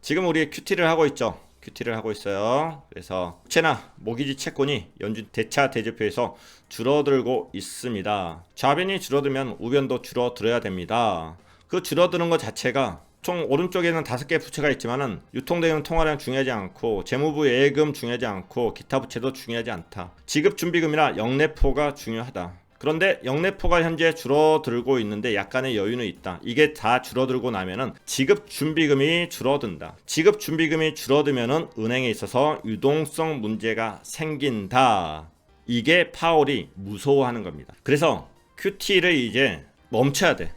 지금 우리 큐티를 하고 있죠. 큐티를 하고 있어요. 그래서 부채나 모기지 채권이 연준 대차 대조표에서 줄어들고 있습니다. 좌변이 줄어들면 우변도 줄어들어야 됩니다. 그 줄어드는 것 자체가 총 오른쪽에는 5개 부채가 있지만은 유통되는 통화량 중요하지 않고 재무부 예금 중요하지 않고 기타 부채도 중요하지 않다. 지급준비금이나 영내포가 중요하다. 그런데 영내포가 현재 줄어들고 있는데 약간의 여유는 있다. 이게 다 줄어들고 나면은 지급준비금이 줄어든다. 지급준비금이 줄어들면은 은행에 있어서 유동성 문제가 생긴다. 이게 파월이 무서워하는 겁니다. 그래서 QT를 이제 멈춰야 돼.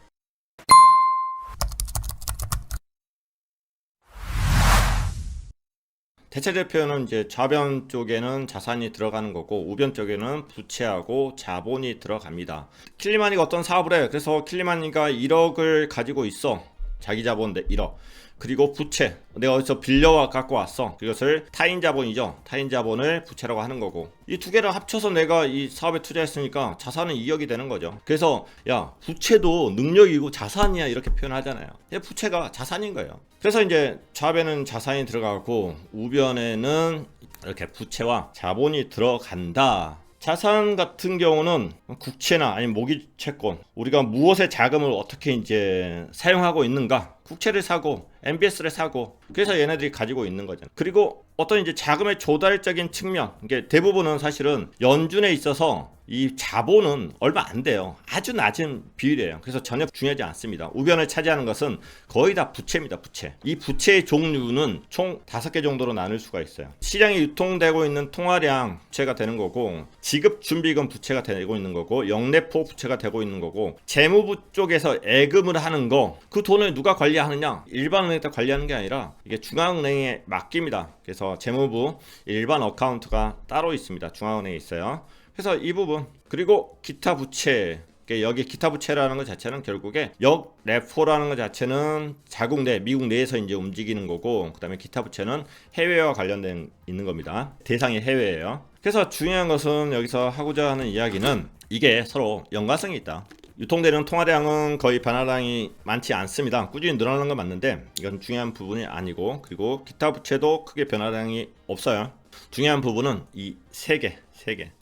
대체대표는 이제 좌변 쪽에는 자산이 들어가는 거고 우변 쪽에는 부채하고 자본이 들어갑니다. 킬리만이가 어떤 사업을 해. 그래서 킬리만이가 1억을 가지고 있어. 자기 자본 1억. 그리고 부채. 내가 어디서 빌려 갖고 왔어. 그것을 타인 자본이죠. 타인 자본을 부채라고 하는 거고. 이 두 개를 합쳐서 내가 이 사업에 투자했으니까 자산은 2억이 되는 거죠. 그래서 야, 부채도 능력이고 자산이야 이렇게 표현하잖아요. 부채가 자산인 거예요. 그래서 이제 좌변은 자산이 들어가고 우변에는 이렇게 부채와 자본이 들어간다. 자산 같은 경우는 국채나 아니면 모기 채권, 우리가 무엇에 자금을 어떻게 이제 사용하고 있는가, 국채를 사고 MBS를 사고, 그래서 얘네들이 가지고 있는 거잖아요. 그리고 어떤 이제 자금의 조달적인 측면, 이게 대부분은 사실은 연준에 있어서 이 자본은 얼마 안 돼요. 아주 낮은 비율이에요. 그래서 전혀 중요하지 않습니다. 우변을 차지하는 것은 거의 다 부채입니다. 부채. 이 부채의 종류는 총 5개 정도로 나눌 수가 있어요. 시장에 유통되고 있는 통화량 부채가 되는 거고, 지급준비금 부채가 되고 있는 거고, 영내포 부채가 되고 있는 거고, 재무부 쪽에서 예금을 하는 거, 그 돈을 누가 관리하느냐? 일반은행에다 관리하는 게 아니라 이게 중앙은행에 맡깁니다. 그래서 재무부 일반 어카운트가 따로 있습니다. 중앙은행에 있어요. 그래서 이 부분, 그리고 기타 부채, 여기 기타 부채라는 것 자체는 결국에 역레포라는 것 자체는 자국 내, 미국 내에서 이제 움직이는 거고, 그 다음에 기타 부채는 해외와 관련된 있는 겁니다. 대상이 해외예요. 그래서 중요한 것은 여기서 하고자 하는 이야기는 이게 서로 연관성이 있다. 유통되는 통화량은 거의 변화량이 많지 않습니다. 꾸준히 늘어나는 건 맞는데 이건 중요한 부분이 아니고, 그리고 기타 부채도 크게 변화량이 없어요. 중요한 부분은 이 세 개.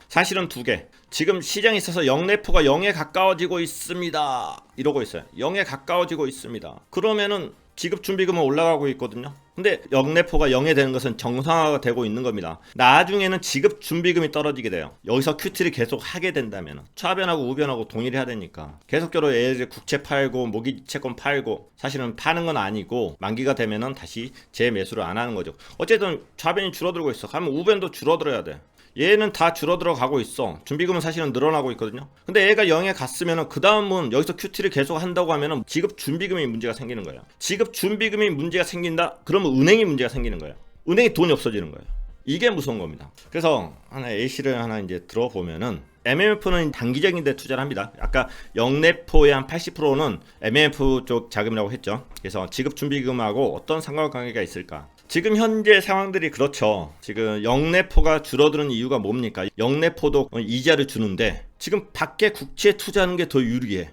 사실은 2개. 지금 시장에 있어서 영내포가 0에 가까워지고 있습니다. 이러고 있어요. 0에 가까워지고 있습니다. 그러면은 지급준비금은 올라가고 있거든요. 근데 영내포가 0에 되는 것은 정상화가 되고 있는 겁니다. 나중에는 지급준비금이 떨어지게 돼요. 여기서 QT를 계속 하게 된다면 좌변하고 우변하고 동일해야 되니까 계속적으로 얘들 국채 팔고 모기채권 팔고, 사실은 파는 건 아니고 만기가 되면은 다시 재매수를 안 하는 거죠. 어쨌든 좌변이 줄어들고 있어. 그러면 우변도 줄어들어야 돼. 얘는 다 줄어들어 가고 있어. 준비금은 사실은 늘어나고 있거든요. 근데 얘가 0에 갔으면은 그 다음은 여기서 QT를 계속 한다고 하면은 지급 준비금이 문제가 생기는 거예요. 지급 준비금이 문제가 생긴다? 그러면 은행이 문제가 생기는 거예요. 은행이 돈이 없어지는 거예요. 이게 무서운 겁니다. 그래서 하나 A씨를 하나 이제 들어보면은, MMF는 단기적인 데 투자를 합니다. 아까 영내포의 한 80%는 MMF 쪽 자금이라고 했죠. 그래서 지급준비금하고 어떤 상관관계가 있을까? 지금 현재 상황들이 그렇죠. 지금 영내포가 줄어드는 이유가 뭡니까? 영내포도 이자를 주는데 지금 밖에 국채 투자하는 게 더 유리해.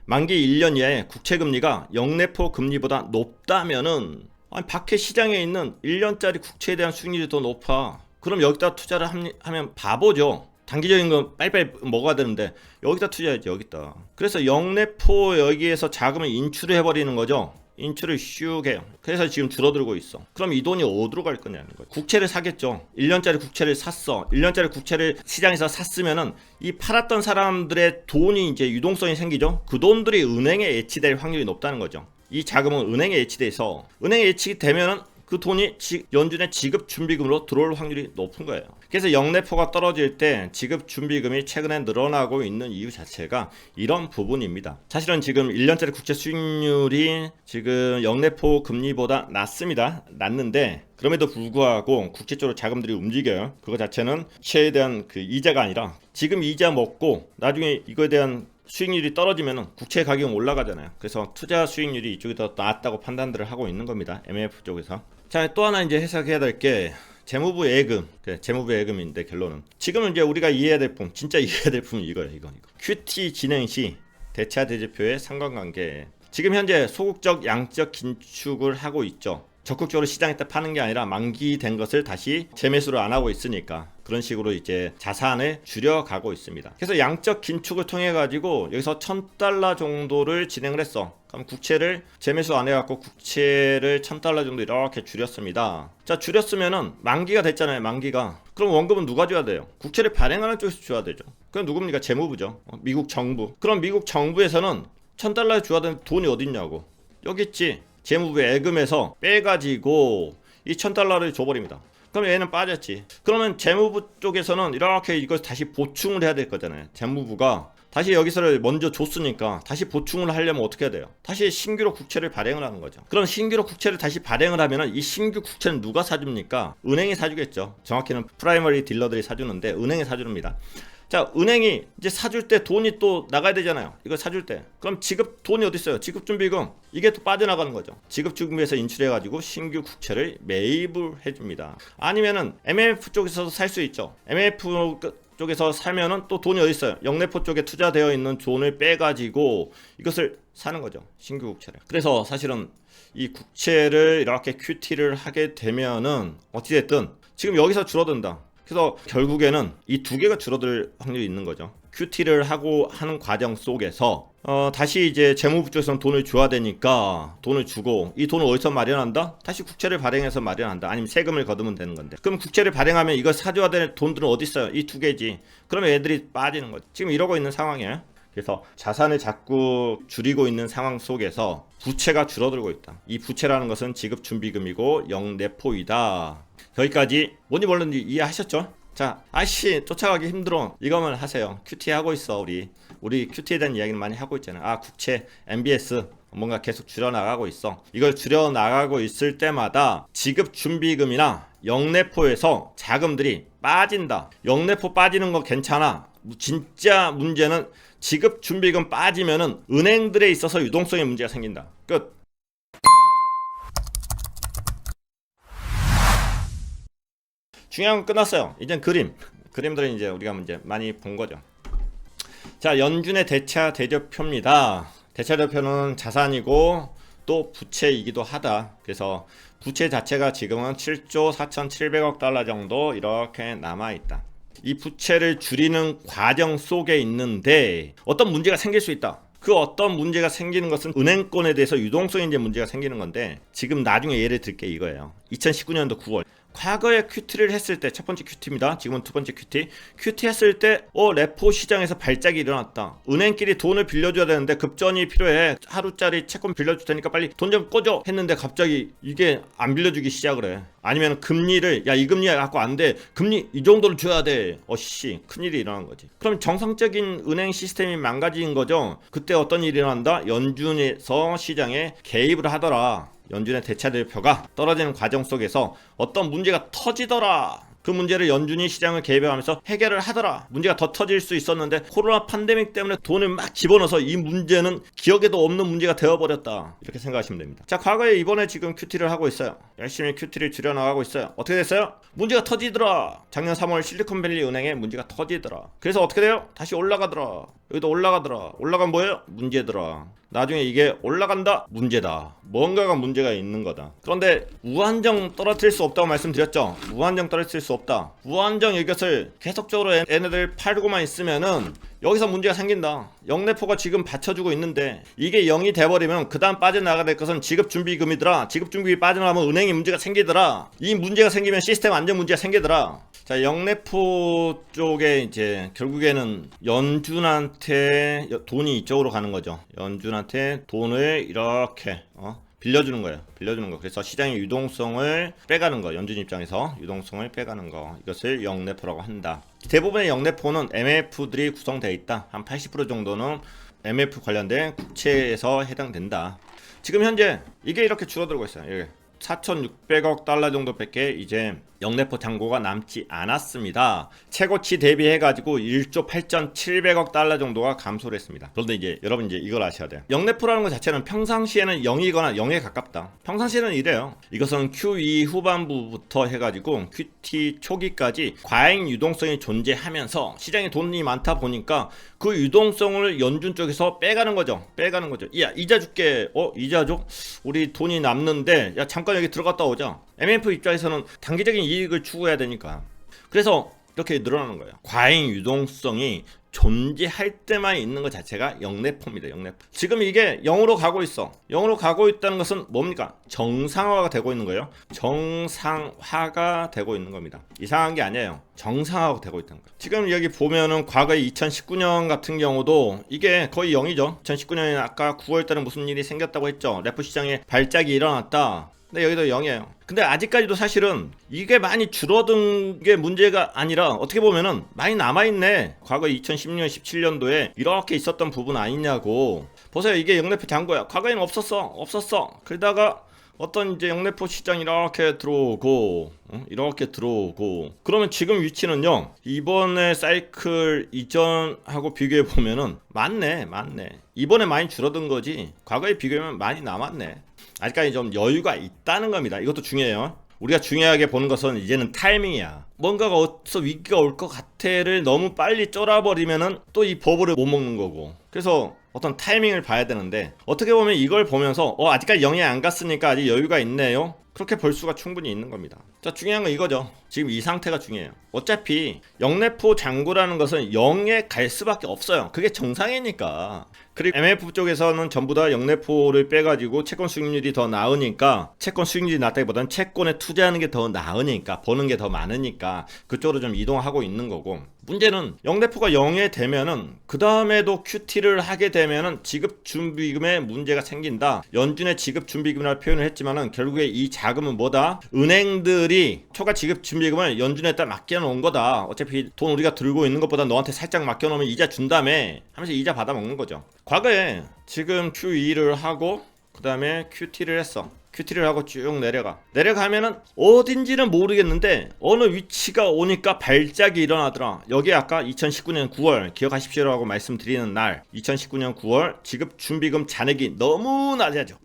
만기 1년 이하의 국채금리가 영내포 금리보다 높다면은, 아니 밖에 시장에 있는 1년짜리 국채에 대한 수익률이 더 높아. 그럼 여기다 투자를 하면 바보죠. 단기적인 건 빨리빨리 먹어야 되는데 여기다 투자해야지. 여기다. 그래서 영내포 여기에서 자금을 인출을 해버리는 거죠. 인출을 슉 해요. 그래서 지금 줄어들고 있어. 그럼 이 돈이 어디로 갈 거냐는 거예요. 국채를 사겠죠. 1년짜리 국채를 샀어. 1년짜리 국채를 시장에서 샀으면은 이 팔았던 사람들의 돈이 이제 유동성이 생기죠. 그 돈들이 은행에 예치될 확률이 높다는 거죠. 이 자금은 은행에 예치돼서, 은행에 예치가 되면은 그 돈이 연준의 지급준비금으로 들어올 확률이 높은 거예요. 그래서 영내포가 떨어질 때 지급준비금이 최근에 늘어나고 있는 이유 자체가 이런 부분입니다. 사실은 지금 1년짜리 국채 수익률이 지금 영내포 금리보다 낮는데 그럼에도 불구하고 국채 쪽으로 자금들이 움직여요. 그거 자체는 채에 대한 그 이자가 아니라 지금 이자 먹고 나중에 이거에 대한 수익률이 떨어지면 국채 가격은 올라가잖아요. 그래서 투자 수익률이 이쪽이 더 낮다고 판단들을 하고 있는 겁니다. MF 쪽에서. 자, 또 하나 이제 해석해야 될 게 재무부 예금. 재무부 예금인데 결론은 지금은 이제 우리가 이해해야 될 부분, 진짜 이해해야 될 부분은 이거예요. 이거. QT 진행 시 대차 대조표의 상관관계. 지금 현재 소극적 양적 긴축을 하고 있죠. 적극적으로 시장에 때 파는 게 아니라 만기된 것을 다시 재매수를 안 하고 있으니까 그런 식으로 이제 자산을 줄여가고 있습니다. 그래서 양적 긴축을 통해 가지고 여기서 $1000 정도를 진행을 했어. 그럼 국채를 재매수 안 해갖고 국채를 $1000 정도 이렇게 줄였습니다. 자, 줄였으면은 만기가 됐잖아요. 만기가. 그럼 원금은 누가 줘야 돼요? 국채를 발행하는 쪽에서 줘야 되죠. 그럼 누굽니까? 재무부죠. 미국 정부. 그럼 미국 정부에서는 $1000 줘야 되는 돈이 어딨냐고. 여기 있지. 재무부 예금에서 빼가지고 이 $1000를 줘버립니다. 그럼 얘는 빠졌지. 그러면 재무부 쪽에서는 이렇게 이걸 다시 보충을 해야 될 거잖아요. 재무부가 다시 여기서를 먼저 줬으니까 다시 보충을 하려면 어떻게 해야 돼요? 다시 신규로 국채를 발행을 하는 거죠. 그럼 신규로 국채를 다시 발행을 하면은 이 신규 국채는 누가 사줍니까? 은행이 사주겠죠. 정확히는 프라이머리 딜러들이 사주는데 은행이 사주입니다. 자, 은행이 이제 사줄 때 돈이 또 나가야 되잖아요. 이거 사줄 때. 그럼 지급 돈이 어디 있어요? 지급준비금. 이게 또 빠져나가는 거죠. 지급준비에서 인출해가지고 신규 국채를 매입을 해줍니다. 아니면은 MMF 쪽에서도 살 수 있죠. MMF 쪽에서 사면은 또 돈이 어디 있어요? 영래포 쪽에 투자되어 있는 돈을 빼가지고 이것을 사는 거죠. 신규 국채를. 그래서 사실은 이 국채를 이렇게 QT를 하게 되면은 어찌됐든 지금 여기서 줄어든다. 그래서 결국에는 이 두 개가 줄어들 확률이 있는 거죠. QT를 하고 하는 과정 속에서 다시 이제 재무부 쪽에서는 돈을 줘야 되니까 돈을 주고 이 돈을 어디서 마련한다? 다시 국채를 발행해서 마련한다. 아니면 세금을 거두면 되는 건데. 그럼 국채를 발행하면 이걸 사줘야 될 돈들은 어디 있어요? 이 두 개지. 그러면 애들이 빠지는 거죠. 지금 이러고 있는 상황이에요. 그래서 자산을 자꾸 줄이고 있는 상황 속에서 부채가 줄어들고 있다. 이 부채라는 것은 지급준비금이고 영내포이다. 여기까지 뭔지 모르는지 이해하셨죠? 자, 아씨 쫓아가기 힘들어. 이거만 하세요. QT 하고 있어. 우리 QT에 대한 이야기를 많이 하고 있잖아요. 아, 국채, MBS 뭔가 계속 줄여나가고 있어. 이걸 줄여나가고 있을 때마다 지급준비금이나 영내포에서 자금들이 빠진다. 영내포 빠지는 거 괜찮아. 진짜 문제는 지급준비금 빠지면은 은행들에 있어서 유동성에 문제가 생긴다. 끝. 중요한 건 끝났어요. 이젠 그림들은 이제 우리가 이제 많이 본 거죠. 자, 연준의 대차 대조표입니다. 대차 대조표는 자산이고 또 부채이기도 하다. 그래서 부채 자체가 지금은 7조 4,700억 달러 정도 이렇게 남아있다. 이 부채를 줄이는 과정 속에 있는데 어떤 문제가 생길 수 있다. 그 어떤 문제가 생기는 것은 은행권에 대해서 유동성에 이제 문제가 생기는 건데 지금 나중에 예를 들게 이거예요. 2019년도 9월 과거에 QT를 했을 때 첫 번째 QT입니다. 지금은 두 번째 QT 했을 때 레포 시장에서 발작이 일어났다. 은행끼리 돈을 빌려줘야 되는데 급전이 필요해. 하루짜리 채권 빌려줄 테니까 빨리 돈 좀 꿔줘 했는데 갑자기 이게 안 빌려주기 시작을 해. 아니면 금리를 야, 이 금리 갖고 안 돼. 금리 이 정도를 줘야 돼. 큰일이 일어난 거지. 그럼 정상적인 은행 시스템이 망가진 거죠. 그때 어떤 일이 일어난다? 연준에서 시장에 개입을 하더라. 연준의 대차 대표가 떨어지는 과정 속에서 어떤 문제가 터지더라. 그 문제를 연준이 시장을 개입하면서 해결을 하더라. 문제가 더 터질 수 있었는데 코로나 팬데믹 때문에 돈을 막 집어넣어서 이 문제는 기억에도 없는 문제가 되어버렸다. 이렇게 생각하시면 됩니다. 자, 과거에 이번에 지금 QT를 하고 있어요. 열심히 QT를 줄여나가고 있어요. 어떻게 됐어요? 문제가 터지더라. 작년 3월 실리콘밸리 은행에 문제가 터지더라. 그래서 어떻게 돼요? 다시 올라가더라. 여기도 올라가더라. 올라간 뭐예요? 문제더라. 나중에 이게 올라간다? 문제다. 뭔가가 문제가 있는 거다. 그런데 무한정 떨어뜨릴 수 없다고 말씀드렸죠. 무한정 떨어뜨릴 수 없다. 무한정 이것을 계속적으로 얘네들 팔고만 있으면은 여기서 문제가 생긴다. 영내포가 지금 받쳐주고 있는데 이게 0이 돼버리면 그 다음 빠져나가야 될 것은 지급준비금이더라. 지급준비금이 빠져나가면 은행에 문제가 생기더라. 이 문제가 생기면 시스템 안전 문제가 생기더라. 자, 영내포 쪽에 이제 결국에는 연준한테 돈이 이쪽으로 가는 거죠. 연준한테 돈을 이렇게 빌려주는 거예요. 빌려주는 거. 그래서 시장의 유동성을 빼가는 거. 연준 입장에서 유동성을 빼가는 거. 이것을 영내포라고 한다. 대부분의 영내포는 MF들이 구성되어 있다. 한 80% 정도는 MF 관련된 국채에서 해당된다. 지금 현재 이게 이렇게 줄어들고 있어요. 4,600억 달러 정도밖에 이제 영래포 잔고가 남지 않았습니다. 최고치 대비해가지고 1조 8,700억 달러 정도가 감소를 했습니다. 그런데 이제 여러분 이제 이걸 아셔야 돼요. 영래포라는 것 자체는 평상시에는 0이거나 0에 가깝다. 평상시에는 이래요. 이것은 QE 후반부부터 해가지고 QT 초기까지 과잉 유동성이 존재하면서 시장에 돈이 많다 보니까 그 유동성을 연준 쪽에서 빼가는 거죠. 야, 이자 줄게. 이자 줘? 우리 돈이 남는데 야 잠깐 여기 들어갔다 오자. MF 입장에서는 단기적인 이익을 추구해야 되니까. 그래서 이렇게 늘어나는 거예요. 과잉 유동성이 존재할 때만 있는 것 자체가 영래포입니다. 영래포. 지금 이게 0으로 가고 있어. 0으로 가고 있다는 것은 뭡니까? 정상화가 되고 있는 거예요. 정상화가 되고 있는 겁니다. 이상한 게 아니에요. 정상화가 되고 있다는 거예요. 지금 여기 보면은 과거에 2019년 같은 경우도 이게 거의 0이죠. 2019년에 아까 9월달에 무슨 일이 생겼다고 했죠. 레포 시장에 발작이 일어났다. 근데 여기도 0이에요. 근데 아직까지도 사실은 이게 많이 줄어든 게 문제가 아니라 어떻게 보면은 많이 남아있네. 과거 2016년 17년도에 이렇게 있었던 부분 아니냐고. 보세요. 이게 영래포 잔고야. 과거에는 없었어. 그러다가 어떤 이제 영래포 시장 이렇게 들어오고 이렇게 들어오고 그러면 지금 위치는요. 이번에 사이클 이전하고 비교해 보면은 맞네. 이번에 많이 줄어든 거지. 과거에 비교하면 많이 남았네. 아직까지 좀 여유가 있다는 겁니다. 이것도 중요해요. 우리가 중요하게 보는 것은 이제는 타이밍이야. 뭔가가 어디서 위기가 올 것 같아를 너무 빨리 쫄아버리면은 또 이 버블을 못 먹는 거고. 그래서 어떤 타이밍을 봐야 되는데 어떻게 보면 이걸 보면서 아직까지 0에 안 갔으니까 아직 여유가 있네요. 그렇게 볼 수가 충분히 있는 겁니다. 자, 중요한 건 이거죠. 지금 이 상태가 중요해요. 어차피 영래포 잔고라는 것은 0에 갈 수밖에 없어요. 그게 정상이니까. 그리고 MF 쪽에서는 전부 다 영래포를 빼가지고 채권 수익률이 더 나으니까 채권 수익률이 낮다기보다는 채권에 투자하는 게 더 나으니까 버는 게 더 많으니까 그쪽으로 좀 이동하고 있는 거고 문제는 영래포가 0에 되면은 그 다음에도 QT를 하게 되면은 지급준비금에 문제가 생긴다. 연준의 지급준비금이라고 표현을 했지만은 결국에 이 자금은 뭐다? 은행들이 초과 지급준비금을 연준에다 맡겨놓은 거다. 어차피 돈 우리가 들고 있는 것보다 너한테 살짝 맡겨놓으면 이자 준다며 하면서 이자 받아먹는 거죠. 과거에 지금 QE를 하고 그 다음에 QT를 했어. QT를 하고 쭉 내려가면은 어딘지는 모르겠는데 어느 위치가 오니까 발작이 일어나더라. 여기 아까 2019년 9월 기억하십시오라고 말씀드리는 날 2019년 9월 지급준비금 잔액이 너무 낮아져.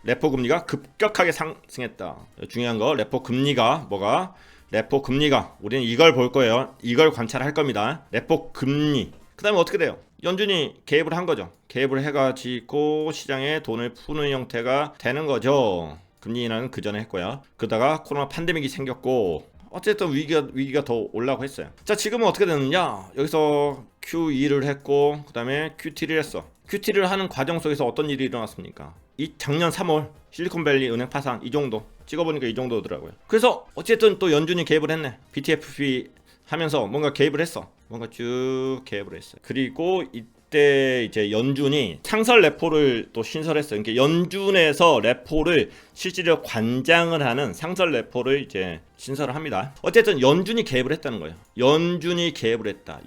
레포 금리가 급격하게 상승했다. 중요한 거 레포 금리가 뭐가? 레포 금리가 우리는 이걸 볼 거예요. 이걸 관찰할 겁니다. 레포 금리. 그 다음에 어떻게 돼요? 연준이 개입을 한 거죠. 개입을 해가지고 시장에 돈을 푸는 형태가 되는 거죠. 금리 인하는 그 전에 했고요. 그러다가 코로나 팬데믹이 생겼고 어쨌든 위기가 더 올라고 했어요. 자, 지금은 어떻게 되느냐? 여기서 QE를 했고 그 다음에 QT를 했어. QT를 하는 과정 속에서 어떤 일이 일어났습니까? 이 작년 3월 실리콘밸리 은행 파산 이 정도 찍어보니까 이 정도더라고요. 그래서 어쨌든 또 연준이 개입을 했네. BTFP 하면서 뭔가 개입을 했어. 뭔가 쭉 개입을 했어요. 그리고 이때 이제 연준이 상설 레포를 또 신설했어요. 그러니까 연준에서 레포를 실질적으로 관장을 하는 상설 레포를 이제 신설을 합니다. 어쨌든 연준이 개입을 했다는 거예요. 연준이 개입을 했다.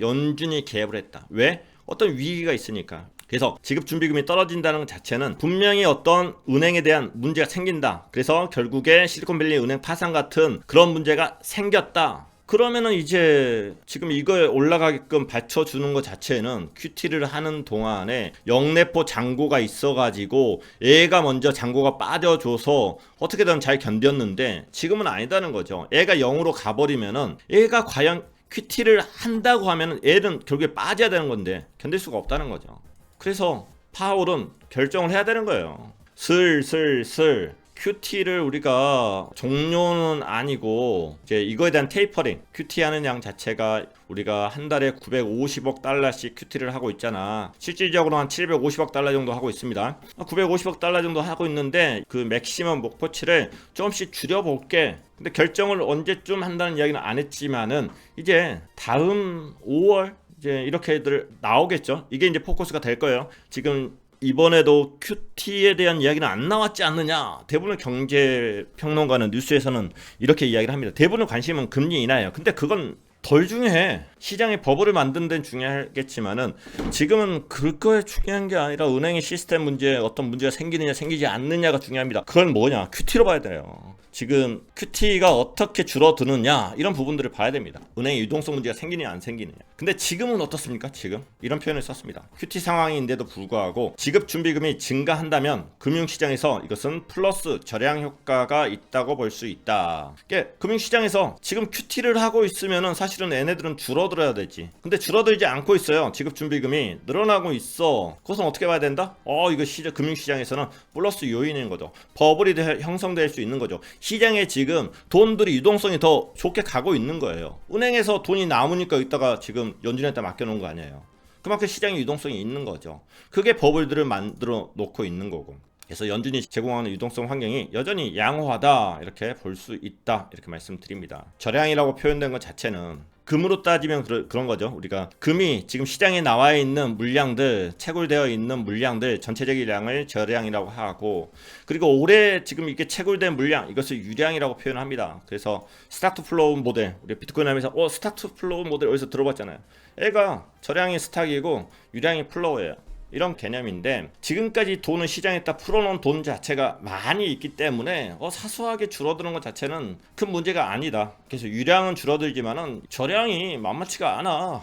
왜? 어떤 위기가 있으니까. 그래서 지급준비금이 떨어진다는 것 자체는 분명히 어떤 은행에 대한 문제가 생긴다. 그래서 결국에 실리콘밸리 은행 파산 같은 그런 문제가 생겼다. 그러면은 이제 지금 이거에 올라가게끔 받쳐주는 것 자체는 QT를 하는 동안에 영래포 잔고가 있어가지고 얘가 먼저 잔고가 빠져줘서 어떻게든 잘 견뎠는데 지금은 아니다는 거죠. 얘가 0으로 가버리면은 얘가 과연 QT를 한다고 하면은 얘는 결국에 빠져야 되는 건데 견딜 수가 없다는 거죠. 그래서 파월은 결정을 해야 되는 거예요. 슬슬 QT를 우리가 종료는 아니고 이제 이거에 대한 테이퍼링 QT 하는 양 자체가 우리가 한 달에 950억 달러씩 QT를 하고 있잖아. 실질적으로 한 750억 달러 정도 하고 있습니다. 950억 달러 정도 하고 있는데 그 맥시멈 목표치를 조금씩 줄여볼게. 근데 결정을 언제쯤 한다는 이야기는 안 했지만은 이제 다음 5월 이제 이렇게들 나오겠죠. 이게 이제 포커스가 될 거예요. 지금 이번에도 QT에 대한 이야기는 안 나왔지 않느냐. 대부분의 경제평론가는 뉴스에서는 이렇게 이야기를 합니다. 대부분의 관심은 금리 인하예요. 근데 그건 덜 중요해. 시장의 버블을 만드는 데는 중요하겠지만은 지금은 그거에 중요한 게 아니라 은행의 시스템 문제에 어떤 문제가 생기느냐 생기지 않느냐가 중요합니다. 그건 뭐냐? QT로 봐야 돼요. 지금 QT가 어떻게 줄어드느냐 이런 부분들을 봐야 됩니다. 은행의 유동성 문제가 생기느냐 안 생기느냐. 근데 지금은 어떻습니까? 지금 이런 표현을 썼습니다. QT 상황인데도 불구하고 지급 준비금이 증가한다면 금융시장에서 이것은 플러스 절약 효과가 있다고 볼 수 있다. 그러니까 금융시장에서 지금 QT를 하고 있으면은 사실은 얘네들은 줄어들어야 되지. 근데 줄어들지 않고 있어요. 지급 준비금이 늘어나고 있어. 그것은 어떻게 봐야 된다? 이거 금융시장에서는 플러스 요인인 거죠. 버블이 형성될 수 있는 거죠. 시장에 지금 돈들이 유동성이 더 좋게 가고 있는 거예요. 은행에서 돈이 남으니까 이따가 지금 연준한테 맡겨놓은 거 아니에요. 그만큼 시장에 유동성이 있는 거죠. 그게 버블들을 만들어 놓고 있는 거고. 그래서 연준이 제공하는 유동성 환경이 여전히 양호하다 이렇게 볼 수 있다 이렇게 말씀드립니다. 절양이라고 표현된 것 자체는 금으로 따지면 그런 거죠. 우리가 금이 지금 시장에 나와 있는 물량들, 채굴되어 있는 물량들 전체적인 양을 절량이라고 하고, 그리고 올해 지금 이게 채굴된 물량 이것을 유량이라고 표현합니다. 그래서 스타트 플로우 모델, 우리 비트코인 하면서 스타트 플로우 모델 어디서 들어봤잖아요. 애가 절량이 스탁이고 유량이 플로우예요. 이런 개념인데, 지금까지 돈을 시장에다 풀어놓은 돈 자체가 많이 있기 때문에 사소하게 줄어드는 것 자체는 큰 문제가 아니다. 그래서 유량은 줄어들지만은 저량이 만만치가 않아.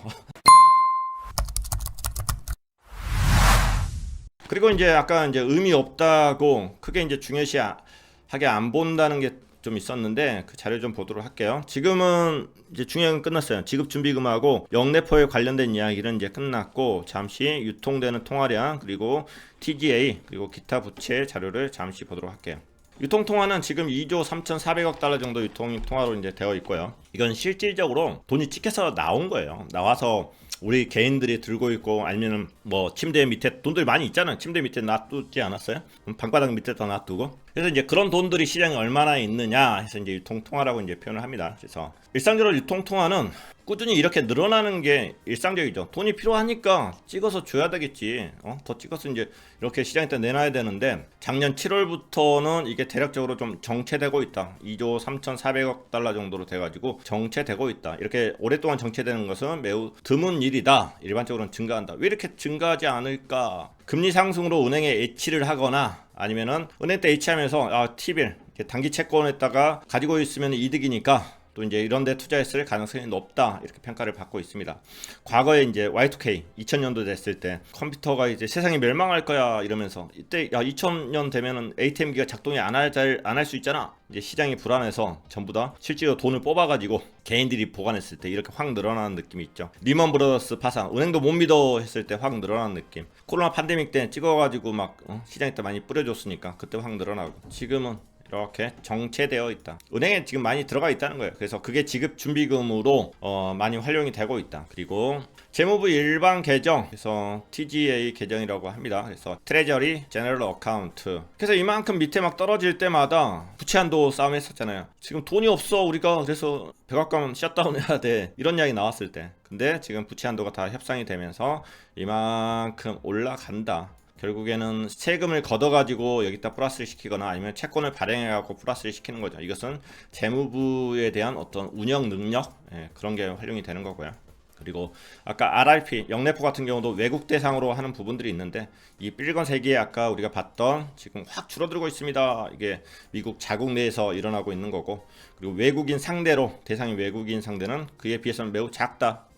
그리고 이제 아까 이제 의미 없다고 크게 이제 중요시하게 안 본다는 게 좀 있었는데 그 자료 좀 보도록 할게요. 지금은 이제 중요한 끝났어요. 지급준비금하고 영래포에 관련된 이야기는 이제 끝났고, 잠시 유통되는 통화량 그리고 TGA 그리고 기타 부채 자료를 잠시 보도록 할게요. 유통통화는 지금 2조 3,400억 달러 정도 유통통화로 이제 되어 있고요. 이건 실질적으로 돈이 찍혀서 나온 거예요. 나와서 우리 개인들이 들고 있고, 아니면 뭐 침대 밑에 돈들이 많이 있잖아요. 침대 밑에 놔두지 않았어요? 방바닥 밑에다 놔두고. 그래서 이제 그런 돈들이 시장에 얼마나 있느냐 해서 이제 유통통화라고 이제 표현을 합니다. 그래서 일상적으로 유통통화는 꾸준히 이렇게 늘어나는 게 일상적이죠. 돈이 필요하니까 찍어서 줘야 되겠지. 더 찍어서 이제 이렇게 시장에 내놔야 되는데, 작년 7월부터는 이게 대략적으로 좀 정체되고 있다. 2조 3,400억 달러 정도로 돼가지고 정체되고 있다. 이렇게 오랫동안 정체되는 것은 매우 드문 일이다. 일반적으로는 증가한다. 왜 이렇게 증가하지 않을까? 금리 상승으로 은행에 예치를 하거나, 아니면은 은행 때 예치하면서 T빌 단기 채권에다가 가지고 있으면 이득이니까 또 이제 이런 데 투자했을 가능성이 높다 이렇게 평가를 받고 있습니다. 과거에 이제 Y2K 2000년도 됐을 때 컴퓨터가 이제 세상이 멸망할 거야 이러면서, 이때 2000년 되면은 ATM기가 작동이 안 할 수 있잖아. 이제 시장이 불안해서 전부 다 실제로 돈을 뽑아가지고 개인들이 보관했을 때 이렇게 확 늘어나는 느낌이 있죠. 리먼 브라더스 파산, 은행도 못 믿어 했을 때 확 늘어나는 느낌. 코로나 팬데믹 때 찍어가지고 막 시장에다 많이 뿌려줬으니까 그때 확 늘어나고, 지금은 이렇게 정체되어 있다. 은행에 지금 많이 들어가 있다는 거예요. 그래서 그게 지급 준비금으로 많이 활용이 되고 있다. 그리고 재무부 일반 계정, 그래서 TGA 계정이라고 합니다. 그래서 트레저리 제너럴 어카운트. 그래서 이만큼 밑에 막 떨어질 때마다 부채 한도 싸움 했었잖아요. 지금 돈이 없어 우리가, 그래서 백악관 셧다운 해야 돼 이런 이야기 나왔을 때. 근데 지금 부채 한도가 다 협상이 되면서 이만큼 올라간다. 결국에는 세금을 걷어가지고 여기다 플러스를 시키거나 아니면 채권을 발행해갖고 플러스를 시키는 거죠. 이것은 재무부에 대한 어떤 운영 능력, 그런 게 활용이 되는 거고요. 그리고 아까 RRP, 영래포 같은 경우도 외국 대상으로 하는 부분들이 있는데, 이 빨간색이 아까 우리가 봤던 지금 확 줄어들고 있습니다. 이게 미국 자국 내에서 일어나고 있는 거고, 그리고 외국인 상대로, 대상이 외국인 상대는 그에 비해서는 매우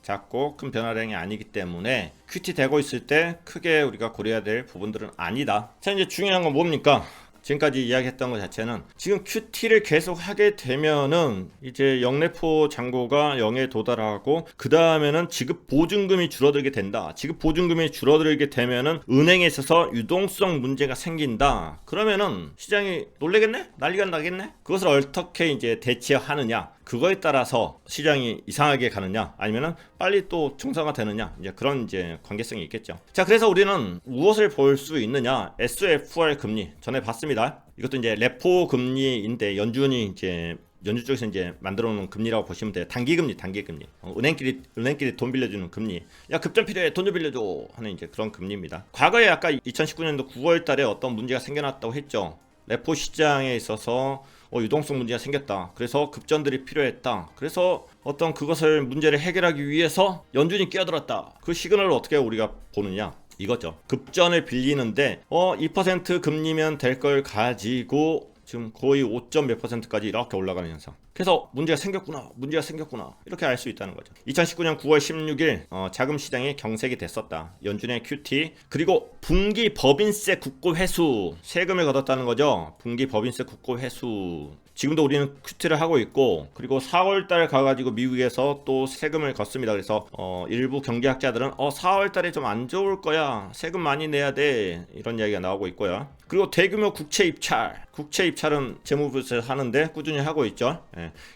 작고 큰 변화량이 아니기 때문에 QT 되고 있을 때 크게 우리가 고려해야 될 부분들은 아니다. 자, 이제 중요한 건 뭡니까? 지금까지 이야기했던 것 자체는 지금 QT를 계속 하게 되면은 이제 영래포 잔고가 0에 도달하고, 그 다음에는 지급 보증금이 줄어들게 된다. 지급 보증금이 줄어들게 되면은 은행에 있어서 유동성 문제가 생긴다. 그러면은 시장이 놀래겠네? 난리가 나겠네? 그것을 어떻게 이제 대처하느냐? 그거에 따라서 시장이 이상하게 가느냐, 아니면은 빨리 또 정상화 되느냐, 이제 그런 이제 관계성이 있겠죠. 자, 그래서 우리는 무엇을 볼 수 있느냐? SFR 금리 전에 봤습니다. 이것도 이제 레포 금리인데 연준 쪽에서 이제 만들어 놓은 금리라고 보시면 돼요. 단기 금리. 은행끼리 돈 빌려주는 금리. 야, 급전 필요해, 돈 좀 빌려줘 하는 이제 그런 금리입니다. 과거에 아까 2019년도 9월 달에 어떤 문제가 생겨났다고 했죠. 레포 시장에 있어서 유동성 문제가 생겼다. 그래서 급전들이 필요했다. 그래서 어떤 그것을 문제를 해결하기 위해서 연준이 끼어들었다. 그 시그널을 어떻게 우리가 보느냐? 이거죠. 급전을 빌리는데 2% 금리면 될 걸 가지고 지금 거의 5. 몇 %까지 이렇게 올라가는 현상. 그래서 문제가 생겼구나 이렇게 알 수 있다는 거죠. 2019년 9월 16일 자금 시장이 경색이 됐었다. 연준의 QT 그리고 분기 법인세 국고 회수 세금을 걷었다는 거죠. 분기 법인세 국고 회수. 지금도 우리는 QT를 하고 있고 그리고 4월달 가가지고 미국에서 또 세금을 걷습니다. 그래서 일부 경제학자들은 4월달에 좀 안 좋을 거야, 세금 많이 내야 돼, 이런 이야기가 나오고 있고요. 그리고 대규모 국채 입찰은 재무부에서 하는데 꾸준히 하고 있죠.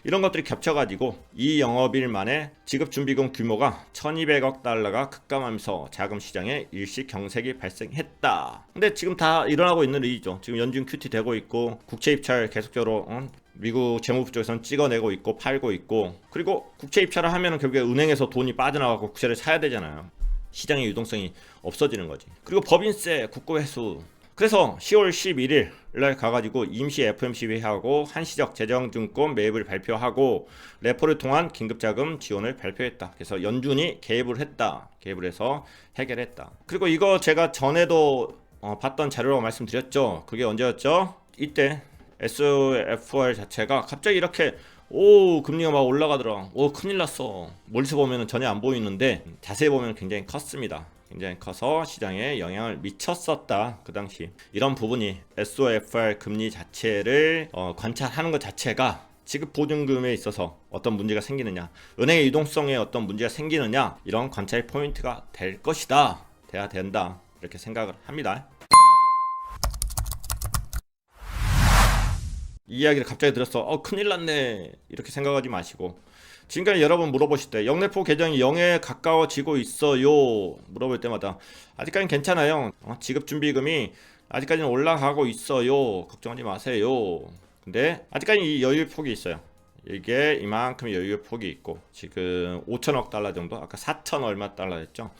이런 것들이 겹쳐가지고 이 영업일 만에 지급준비금 규모가 1200억 달러가 급감하면서 자금시장에 일시 경색이 발생했다. 근데 지금 다 일어나고 있는 일이죠. 지금 연준 QT 되고 있고 국채 입찰 계속적으로 미국 재무부 쪽에서는 찍어내고 있고 팔고 있고, 그리고 국채 입찰을 하면은 결국에 은행에서 돈이 빠져나가고 국채를 사야 되잖아요. 시장의 유동성이 없어지는 거지. 그리고 법인세 국고 회수. 그래서 10월 11일 날 가가지고 임시 FOMC 회의하고 한시적 재정증권 매입을 발표하고 레포를 통한 긴급자금 지원을 발표했다. 그래서 연준이 개입을 해서 해결했다. 그리고 이거 제가 전에도 봤던 자료라고 말씀드렸죠. 그게 언제였죠? 이때 SOFR 자체가 갑자기 이렇게 금리가 막 올라가더라. 큰일 났어. 멀리서 보면 전혀 안 보이는데 자세히 보면 굉장히 컸습니다. 굉장히 커서 시장에 영향을 미쳤었다. 그 당시 이런 부분이 SOFR 금리 자체를 관찰하는 것 자체가 지급 보증금에 있어서 어떤 문제가 생기느냐, 은행의 유동성에 어떤 문제가 생기느냐, 이런 관찰 포인트가 될 것이다. 돼야 된다. 이렇게 생각을 합니다. 이 이야기를 갑자기 들었어. 큰일 났네. 이렇게 생각하지 마시고, 지금까지 여러분 물어보실 때 영내포 계정이 0에 가까워지고 있어요 물어볼 때마다 아직까지는 괜찮아요. 지급준비금이 아직까지는 올라가고 있어요. 걱정하지 마세요. 근데 아직까지 이 여유의 폭이 있어요. 이게 이만큼 여유의 폭이 있고, 지금 5천억 달러 정도, 아까 4천 얼마 달러였죠.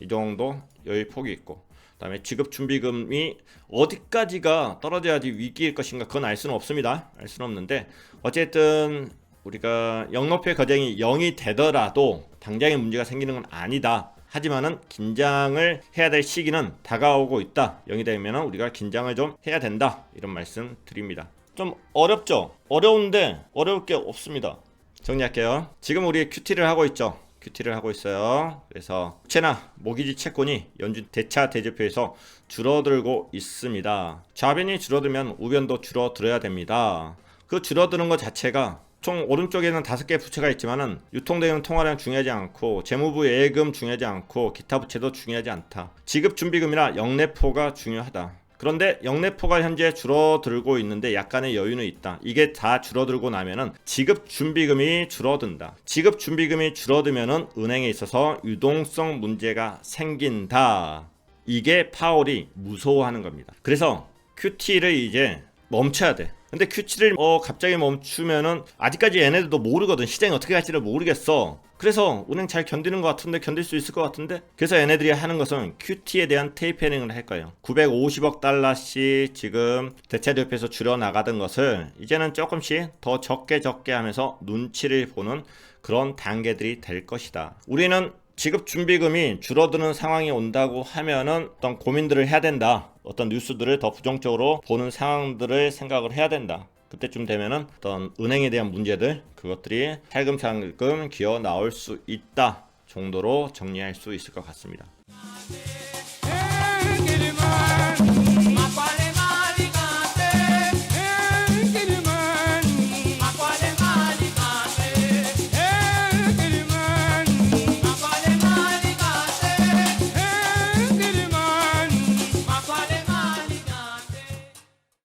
이 정도 여유의 폭이 있고, 그 다음에 지급준비금이 어디까지가 떨어져야지 위기일 것인가, 그건 알 수는 없습니다. 알 수는 없는데 어쨌든 우리가 영업회 거정이 0이 되더라도 당장의 문제가 생기는 건 아니다. 하지만은 긴장을 해야 될 시기는 다가오고 있다. 0이 되면 우리가 긴장을 좀 해야 된다. 이런 말씀 드립니다. 좀 어렵죠? 어려운데 어려울 게 없습니다. 정리할게요. 지금 우리 QT를 하고 있죠. QT를 하고 있어요. 그래서 국채나 모기지 채권이 연준 대차 대조표에서 줄어들고 있습니다. 좌변이 줄어들면 우변도 줄어들어야 됩니다. 그 줄어드는 것 자체가 총 오른쪽에는 5개 부채가 있지만은 유통되는 통화량 중요하지 않고 재무부 예금 중요하지 않고 기타 부채도 중요하지 않다. 지급준비금이나 영내포가 중요하다. 그런데 영내포가 현재 줄어들고 있는데 약간의 여유는 있다. 이게 다 줄어들고 나면은 지급준비금이 줄어든다. 지급준비금이 줄어들면은 은행에 있어서 유동성 문제가 생긴다. 이게 파월이 무서워하는 겁니다. 그래서 QT를 이제 멈춰야 돼. 근데 QT를 갑자기 멈추면은 아직까지 얘네들도 모르거든. 시장이 어떻게 갈지를 모르겠어. 그래서 은행 잘 견디는 것 같은데, 견딜 수 있을 것 같은데, 그래서 얘네들이 하는 것은 QT에 대한 테이퍼링을 할 거예요. 950억 달러씩 지금 대차대표에서 줄여나가던 것을 이제는 조금씩 더 적게 하면서 눈치를 보는 그런 단계들이 될 것이다. 우리는 지급준비금이 줄어드는 상황이 온다고 하면은 어떤 고민들을 해야 된다. 어떤 뉴스들을 더 부정적으로 보는 상황들을 생각을 해야 된다. 그때쯤 되면은 어떤 은행에 대한 문제들, 그것들이 살금살금 기어 나올 수 있다 정도로 정리할 수 있을 것 같습니다.